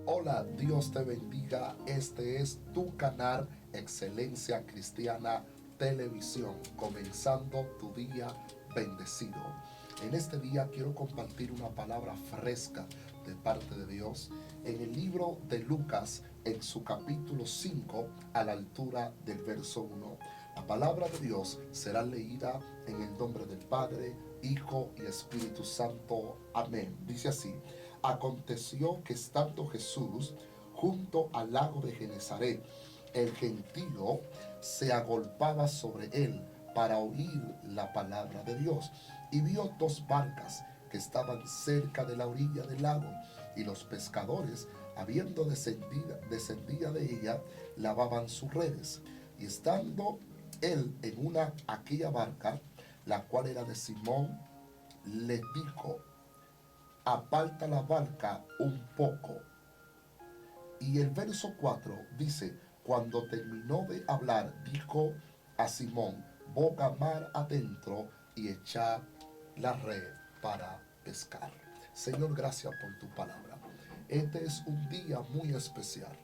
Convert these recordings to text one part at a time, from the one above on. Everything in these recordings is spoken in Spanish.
Hola, Dios te bendiga. Este es tu canal Excelencia Cristiana Televisión, comenzando tu día bendecido. En este día quiero compartir una palabra fresca de parte de Dios en el libro de Lucas, en su capítulo 5, a la altura del verso 1. La palabra de Dios será leída en el nombre del Padre, Hijo y Espíritu Santo. Amén. Dice así: aconteció que estando Jesús junto al lago de Genezaret, el gentío se agolpaba sobre él para oír la palabra de Dios, y vio dos barcas que estaban cerca de la orilla del lago, y los pescadores, habiendo descendido de ella, lavaban sus redes. Y estando él en aquella barca, la cual era de Simón, le dijo: aparta la barca un poco. Y el verso 4 dice: cuando terminó de hablar, dijo a Simón: boga mar adentro y echad la red para pescar. Señor, gracias por tu palabra. Este es un día muy especial,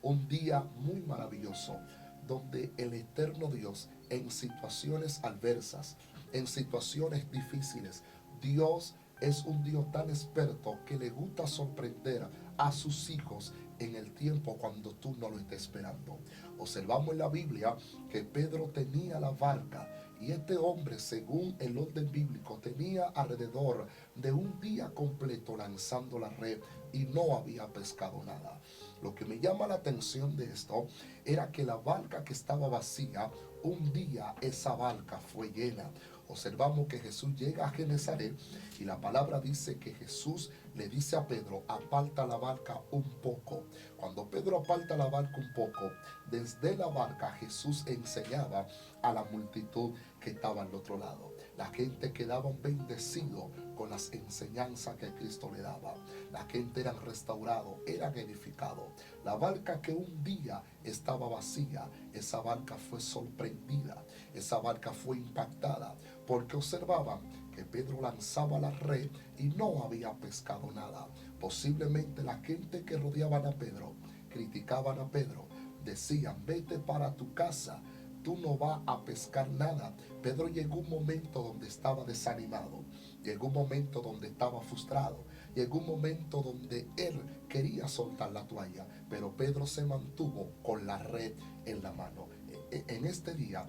un día muy maravilloso, donde el eterno Dios, en situaciones adversas, en situaciones difíciles, Dios es un Dios tan experto que le gusta sorprender a sus hijos en el tiempo cuando tú no lo estés esperando. Observamos en la Biblia que Pedro tenía la barca, y este hombre, según el orden bíblico, tenía alrededor de un día completo lanzando la red y no había pescado nada. Lo que me llama la atención de esto era que la barca que estaba vacía, un día esa barca fue llena. Observamos que Jesús llega a Genezaret y la palabra dice que Jesús le dice a Pedro: aparta la barca un poco. Cuando Pedro aparta la barca un poco, desde la barca Jesús enseñaba a la multitud que estaba al otro lado. La gente quedaba bendecido con las enseñanzas que Cristo le daba. La gente era restaurado, eran edificados. La barca que un día estaba vacía, esa barca fue sorprendida, esa barca fue impactada, porque observaban que Pedro lanzaba la red y no había pescado nada. Posiblemente la gente que rodeaban a Pedro criticaban a Pedro, decían: vete para tu casa, tú no vas a pescar nada. Pedro llegó un momento donde estaba desanimado, llegó un momento donde estaba frustrado, llegó un momento donde él quería soltar la toalla, pero Pedro se mantuvo con la red en la mano. En este día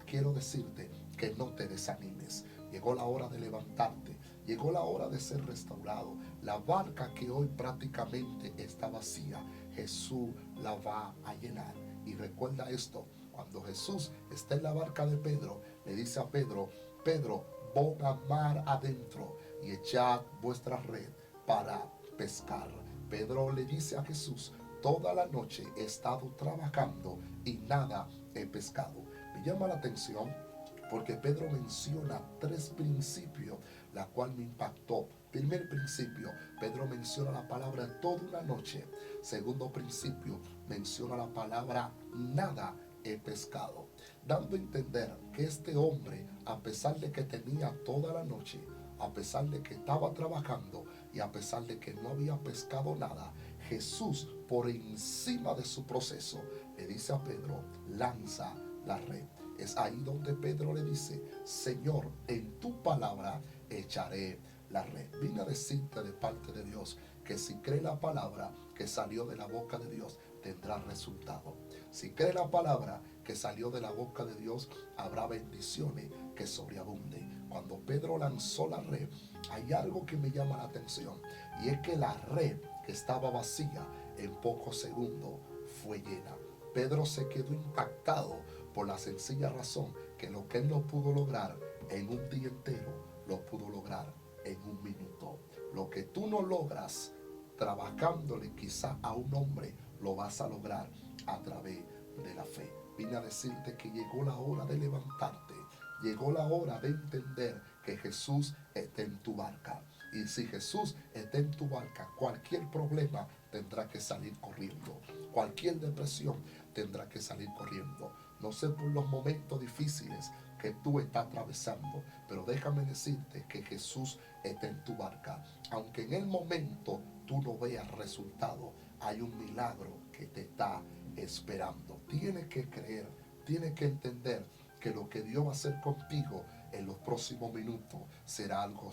quiero decirte que no te desanimes. Llegó la hora de levantarte, llegó la hora de ser restaurado. La barca que hoy prácticamente está vacía, Jesús la va a llenar. Y recuerda esto: cuando Jesús está en la barca de Pedro, le dice a Pedro: Pedro, boga mar adentro y echad vuestra red para pescar. Pedro le dice a Jesús: toda la noche he estado trabajando y nada he pescado. Me llama la atención porque Pedro menciona tres principios, la cual me impactó. Primer principio, Pedro menciona la palabra toda una noche. Segundo principio, menciona la palabra nada he pescado, dando a entender que este hombre, a pesar de que tenía toda la noche, a pesar de que estaba trabajando y a pesar de que no había pescado nada, Jesús, por encima de su proceso, le dice a Pedro: lanza la red. Es ahí donde Pedro le dice: Señor, en tu palabra echaré la red. Vine a decirte de parte de Dios que si cree la palabra que salió de la boca de Dios, tendrá resultado. Si cree la palabra que salió de la boca de Dios, habrá bendiciones que sobreabunden. Cuando Pedro lanzó la red, hay algo que me llama la atención, y es que la red que estaba vacía, en pocos segundos fue llena. Pedro se quedó impactado por la sencilla razón que lo que él no pudo lograr en un día entero, lo pudo lograr en un minuto. Lo que tú no logras trabajándole quizá a un hombre, lo vas a lograr a través de la fe. Vine a decirte que llegó la hora de levantarte, llegó la hora de entender que Jesús está en tu barca. Y si Jesús está en tu barca, cualquier problema tendrá que salir corriendo, cualquier depresión tendrá que salir corriendo. No sé por los momentos difíciles que tú estás atravesando, pero déjame decirte que Jesús está en tu barca. Aunque en el momento tú no veas resultado, hay un milagro que te está esperando. Tienes que creer, tienes que entender que lo que Dios va a hacer contigo en los próximos minutos será algo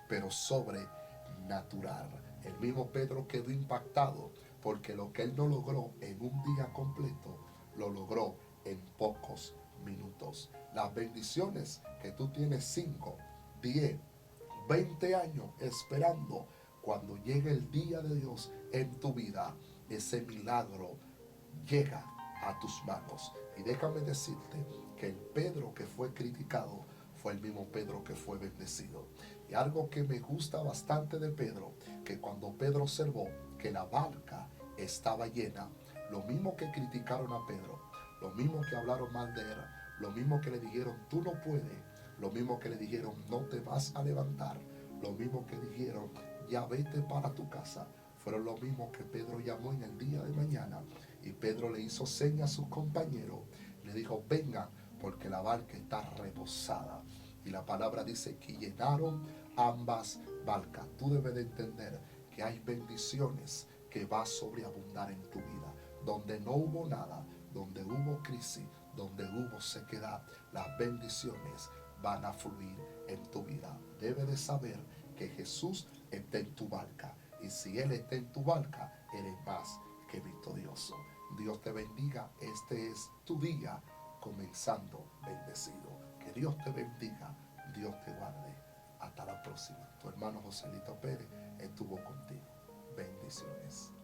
pero sobrenatural. El mismo Pedro quedó impactado porque lo que él no logró en un día completo, lo logró en pocos minutos. Las bendiciones que tú tienes 5, 10, 20 años esperando, cuando llegue el día de Dios en tu vida, ese milagro llega a tus manos. Y déjame decirte que el Pedro que fue criticado fue el mismo Pedro que fue bendecido. Y algo que me gusta bastante de Pedro, que cuando Pedro observó que la barca estaba llena, lo mismo que criticaron a Pedro, lo mismo que hablaron mal de él, lo mismo que le dijeron tú no puedes, lo mismo que le dijeron no te vas a levantar, lo mismo que dijeron ya vete para tu casa, fueron lo mismo que Pedro llamó en el día de mañana. Y Pedro le hizo seña a sus compañeros, le dijo vengan porque la barca está rebosada. Y la palabra dice que llenaron ambas barcas. Tú debes de entender que hay bendiciones que va a sobreabundar en tu vida. Donde no hubo nada, donde hubo crisis, donde hubo sequedad, las bendiciones van a fluir en tu vida. Debes de saber que Jesús está en tu barca. Y si Él está en tu barca, eres más que victorioso. Dios te bendiga. Este es tu día comenzando bendecido. Que Dios te bendiga, Dios te guarde. Hasta la próxima. Tu hermano Joselito Pérez estuvo contigo. Bendiciones.